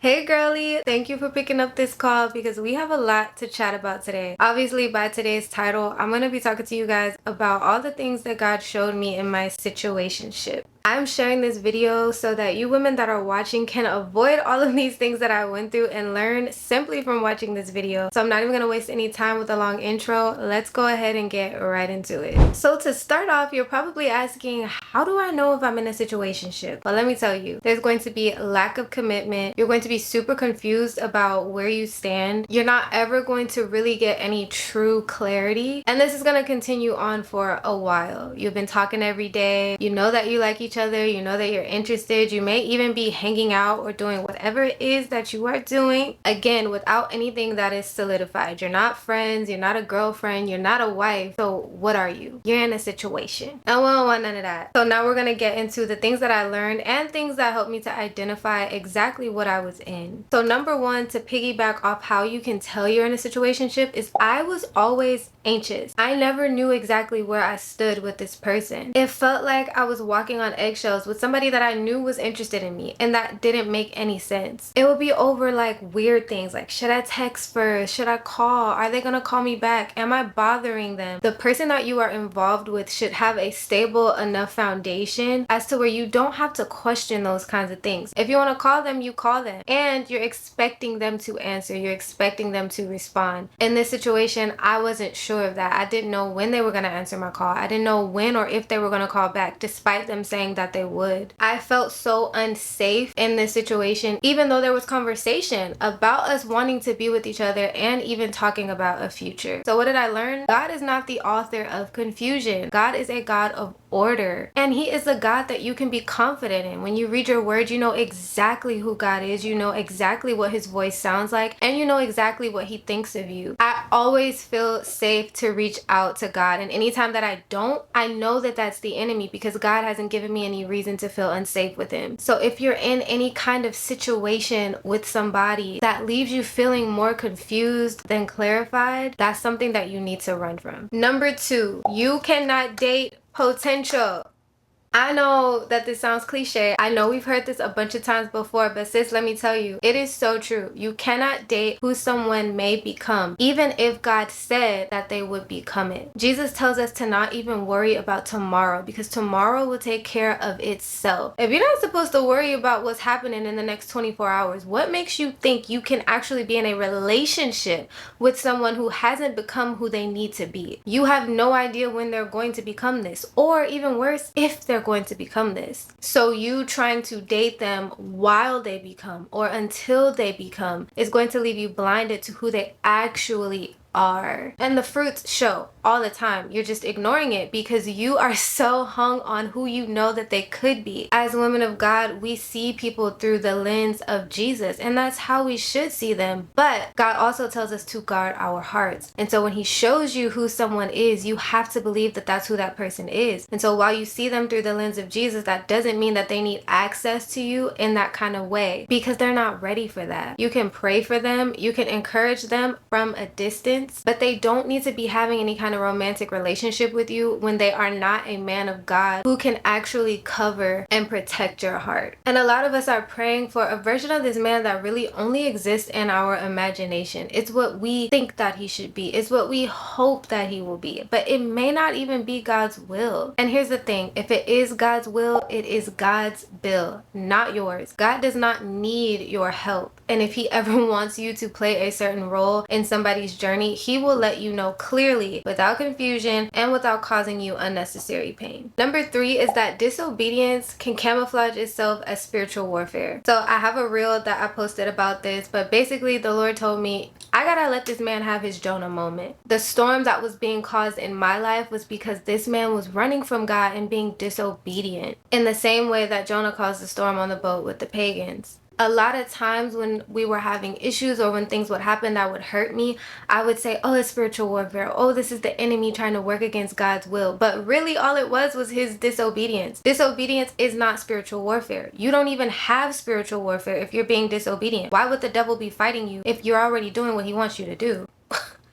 Hey girly, thank you for picking up this call because we have a lot to chat about today. Obviously, by today's title, I'm going to be talking to you guys about all the things that God showed me in my situationship. I'm sharing this video so that you women that are watching can avoid all of these things that I went through and learn simply from watching this video. So I'm not even going to waste any time with a long intro. Let's go ahead and get right into it. So to start off, you're probably asking, how do I know if I'm in a situationship? Well, let me tell you, there's going to be lack of commitment. You're going to be super confused about where you stand. You're not ever going to really get any true clarity. And this is going to continue on for a while. You've been talking every day. You know that you like each other. You know that you're interested. You may even be hanging out or doing whatever it is that you are doing. Again, without anything that is solidified. You're not friends. You're not a girlfriend. You're not a wife. So what are you? You're in a situation. And we don't want none of that. So now we're going to get into the things that I learned and things that helped me to identify exactly what I was in. So number one, to piggyback off how you can tell you're in a situationship, is I was always anxious. I never knew exactly where I stood with this person. It felt like I was walking on eggshells with somebody that I knew was interested in me, and that didn't make any sense. It would be over like weird things like, should I text first? Should I call? Are they gonna call me back? Am I bothering them? The person that you are involved with should have a stable enough foundation as to where you don't have to question those kinds of things. If you want to call them, you call them, and you're expecting them to answer. You're expecting them to respond. In this situation, I wasn't sure of that. I didn't know when they were going to answer my call. I didn't know when or if they were going to call back, despite them saying that they would. I felt so unsafe in this situation, even though there was conversation about us wanting to be with each other and even talking about a future. So what did I learn? God is not the author of confusion. God is a God of order, and he is a God that you can be confident in. When you read your word, you know exactly who God is, you know exactly what his voice sounds like, and you know exactly what he thinks of you. I always feel safe to reach out to God, and anytime that I don't, I know that that's the enemy, because God hasn't given me any reason to feel unsafe with him. So if you're in any kind of situation with somebody that leaves you feeling more confused than clarified, that's something that you need to run from. Number two, you cannot date potential. I know that this sounds cliche. I know we've heard this a bunch of times before, but sis, let me tell you, it is so true. You cannot date who someone may become, even if God said that they would become it. Jesus tells us to not even worry about tomorrow, because tomorrow will take care of itself. If you're not supposed to worry about what's happening in the next 24 hours, what makes you think you can actually be in a relationship with someone who hasn't become who they need to be? You have no idea when they're going to become this, or even worse, if they're going to become this. So you trying to date them while they become, or until they become, is going to leave you blinded to who they actually are. And the fruits show all the time. You're just ignoring it because you are so hung on who you know that they could be. As women of God, we see people through the lens of Jesus, and that's how we should see them. But God also tells us to guard our hearts. And so when he shows you who someone is, you have to believe that that's who that person is. And so while you see them through the lens of Jesus, that doesn't mean that they need access to you in that kind of way, because they're not ready for that. You can pray for them, you can encourage them from a distance, but they don't need to be having any kind of romantic relationship with you when they are not a man of God who can actually cover and protect your heart. And a lot of us are praying for a version of this man that really only exists in our imagination. It's what we think that he should be. It's what we hope that he will be. But it may not even be God's will. And here's the thing. If it is God's will, it is God's bill, not yours. God does not need your help. And if he ever wants you to play a certain role in somebody's journey, he will let you know clearly, without confusion and without causing you unnecessary pain. Number three is that disobedience can camouflage itself as spiritual warfare. So I have a reel that I posted about this, but basically the Lord told me, I gotta let this man have his Jonah moment. The storm that was being caused in my life was because this man was running from God and being disobedient, in the same way that Jonah caused the storm on the boat with the pagans. A lot of times when we were having issues or when things would happen that would hurt me, I would say, oh, it's spiritual warfare. Oh, this is the enemy trying to work against God's will. But really all it was his disobedience. Disobedience is not spiritual warfare. You don't even have spiritual warfare if you're being disobedient. Why would the devil be fighting you if you're already doing what he wants you to do?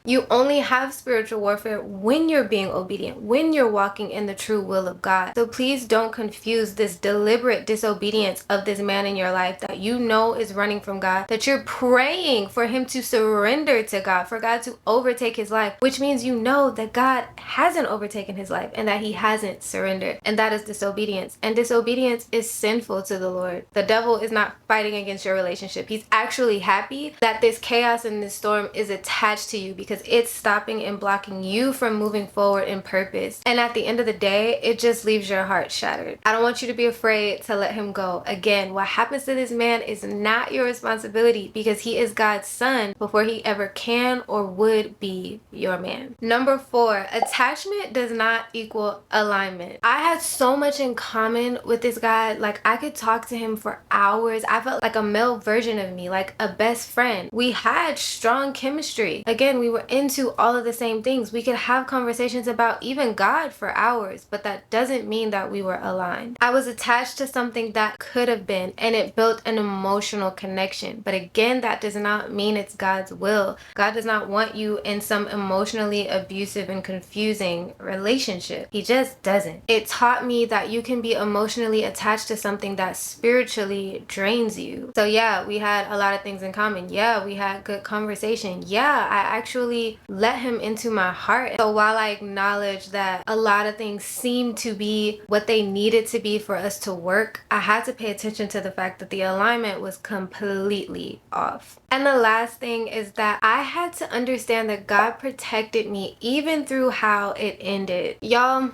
You only have spiritual warfare when you're being obedient, when you're walking in the true will of God. So please don't confuse this deliberate disobedience of this man in your life that you know is running from God, that you're praying for him to surrender to God, for God to overtake his life, which means you know that God hasn't overtaken his life and that he hasn't surrendered. And that is disobedience. And disobedience is sinful to the Lord. The devil is not fighting against your relationship. He's actually happy that this chaos and this storm is attached to you because it's stopping and blocking you from moving forward in purpose. And at the end of the day, it just leaves your heart shattered. I don't want you to be afraid to let him go. Again, what happens to this man is not your responsibility because he is God's son before he ever can or would be your man. Number 4, attachment does not equal alignment. I had so much in common with this guy. Like, I could talk to him for hours. I felt like a male version of me, like a best friend. We had strong chemistry. Again, we were into all of the same things. We could have conversations about even God for hours, but that doesn't mean that we were aligned. I was attached to something that could have been, and it built an emotional connection. But again, that does not mean it's God's will. God does not want you in some emotionally abusive and confusing relationship. He just doesn't. It taught me that you can be emotionally attached to something that spiritually drains you. So yeah, we had a lot of things in common. Yeah, we had good conversation. Yeah, I actually let him into my heart. So while I acknowledge that a lot of things seemed to be what they needed to be for us to work, I had to pay attention to the fact that the alignment was completely off. And the last thing is that I had to understand that God protected me even through how it ended. Y'all,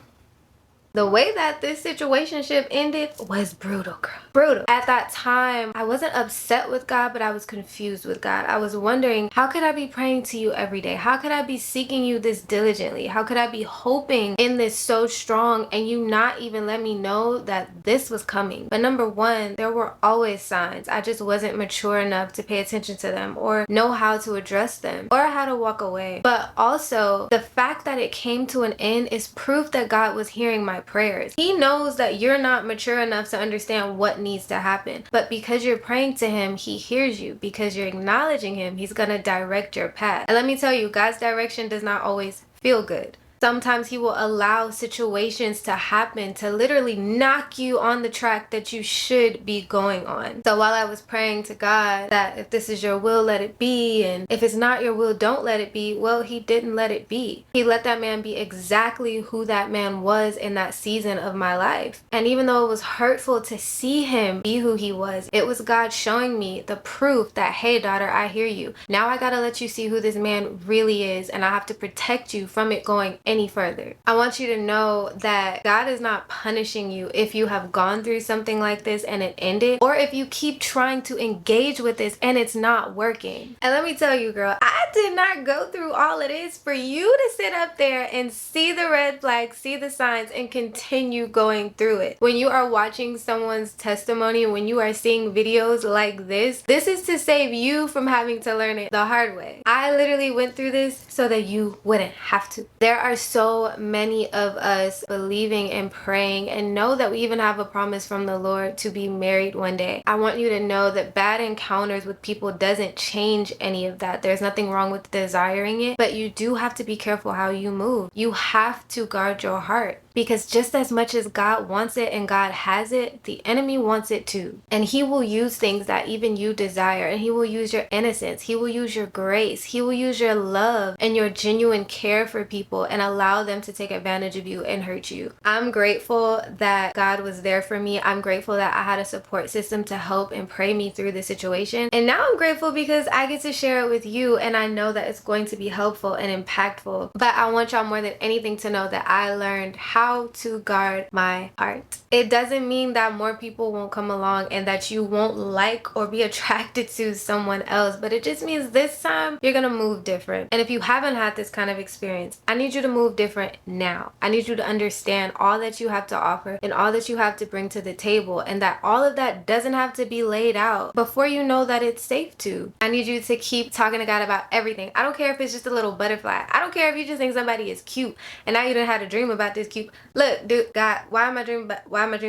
the way that this situationship ended was brutal, girl. Brutal. At that time, I wasn't upset with God, but I was confused with God. I was wondering, how could I be praying to you every day? How could I be seeking you this diligently? How could I be hoping in this so strong and you not even let me know that this was coming? But number 1, there were always signs. I just wasn't mature enough to pay attention to them or know how to address them or how to walk away. But also, the fact that it came to an end is proof that God was hearing my prayers. He knows that you're not mature enough to understand what needs to happen, but because you're praying to him, he hears you. Because you're acknowledging him, he's gonna direct your path. And let me tell you, God's direction does not always feel good. Sometimes he will allow situations to happen to literally knock you on the track that you should be going on. So while I was praying to God that if this is your will, let it be, and if it's not your will, don't let it be, well, he didn't let it be. He let that man be exactly who that man was in that season of my life. And even though it was hurtful to see him be who he was, it was God showing me the proof that, hey, daughter, I hear you. Now I gotta let you see who this man really is, and I have to protect you from it going any further. I want you to know that God is not punishing you if you have gone through something like this and it ended, or if you keep trying to engage with this and it's not working. And let me tell you, girl, I did not go through all of this for you to sit up there and see the red flags, see the signs, and continue going through it. When you are watching someone's testimony, when you are seeing videos like this is to save you from having to learn it the hard way. I literally went through this so that you wouldn't have to. There are so many of us believing and praying and know that we even have a promise from the Lord to be married one day. I want you to know that bad encounters with people doesn't change any of that. There's nothing wrong with desiring it, but you do have to be careful how you move. You have to guard your heart, because just as much as God wants it and God has it, the enemy wants it too. And he will use things that even you desire, and he will use your innocence, he will use your grace, he will use your love and your genuine care for people and allow them to take advantage of you and hurt you. I'm grateful that God was there for me. I'm grateful that I had a support system to help and pray me through the situation. And now I'm grateful because I get to share it with you, and I know that it's going to be helpful and impactful. But I want y'all more than anything to know that I learned how to guard my heart. It doesn't mean that more people won't come along and that you won't like or be attracted to someone else, but it just means this time you're gonna move different. And if you haven't had this kind of experience, I need you to move different now. I need you to understand all that you have to offer and all that you have to bring to the table, and that all of that doesn't have to be laid out before you know that it's safe to. I need you to keep talking to God about everything. I don't care if it's just a little butterfly. I don't care if you just think somebody is cute and now you done had a dream about this cute. Look, dude, God, why am I dreaming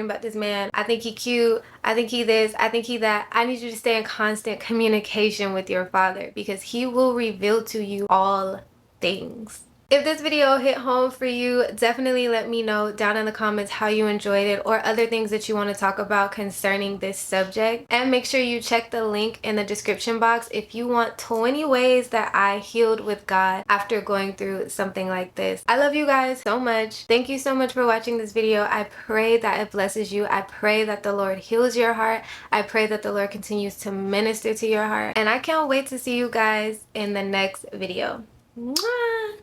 about this man? I think he cute. I think he this. I think he that. I need you to stay in constant communication with your Father, because he will reveal to you all things. If this video hit home for you, definitely let me know down in the comments how you enjoyed it or other things that you want to talk about concerning this subject. And make sure you check the link in the description box if you want 20 ways that I healed with God after going through something like this. I love you guys so much. Thank you so much for watching this video. I pray that it blesses you. I pray that the Lord heals your heart. I pray that the Lord continues to minister to your heart. And I can't wait to see you guys in the next video. Mwah!